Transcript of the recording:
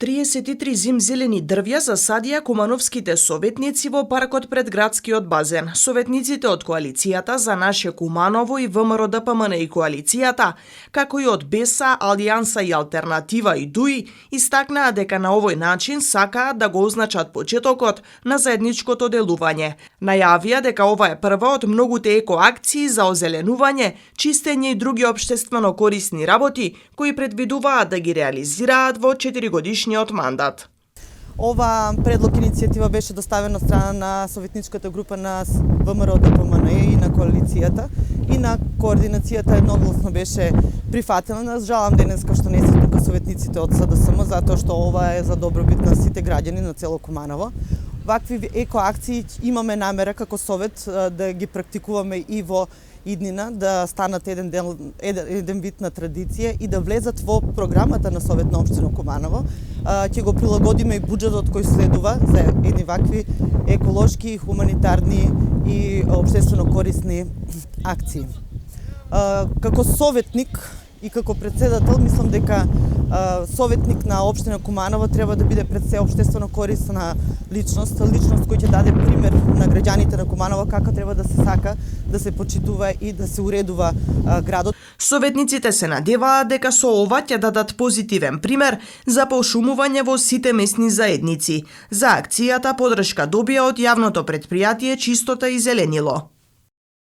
33 зимзелени дрвја засадија кумановските советници во паркот пред градскиот базен. Советниците од коалицијата за наше Куманово и ВМРО-ДПМН и коалицијата, како и од БЕСА, Алијанса и Алтернатива и ДУИ, истакнаа дека на овој начин сакаат да го означат почетокот на заедничкото делување. Најавија дека ова е прва од многуте екоакции за озеленување, чистење и други општествено корисни работи кои предвидуваат да ги реализираат во 4-годишниот мандат. Ова предлог иницијатива беше доставена од страна на советничката група на ВМРО-ДПМН и на коалицијата и на координацијата едногласно беше прифатена. Жалам денеска што не се тука советниците од СДСМ, затоа што ова е за добробит на сите граѓани на цело Куманово. Вакви екоакции имаме намера како совет да ги практикуваме и во иднина, да станат еден вид на традиција и да влезат во програмата на Совет на општина Куманово. Ќе го прилагодиме и буџетот кој следува за едни вакви еколошки, хуманитарни и општествено корисни акции. Како советник и како председател, мислам дека советник на општина Куманово треба да биде пред се општествено корисна личност која ќе даде пример на граѓаните на Куманово како треба да се сака, да се почитува и да се уредува градот. Советниците се надеваат дека со ова ќе дадат позитивен пример за пошумување во сите месни заедници. За акцијата подршка добија од јавното претпријатие Чистота и зеленило.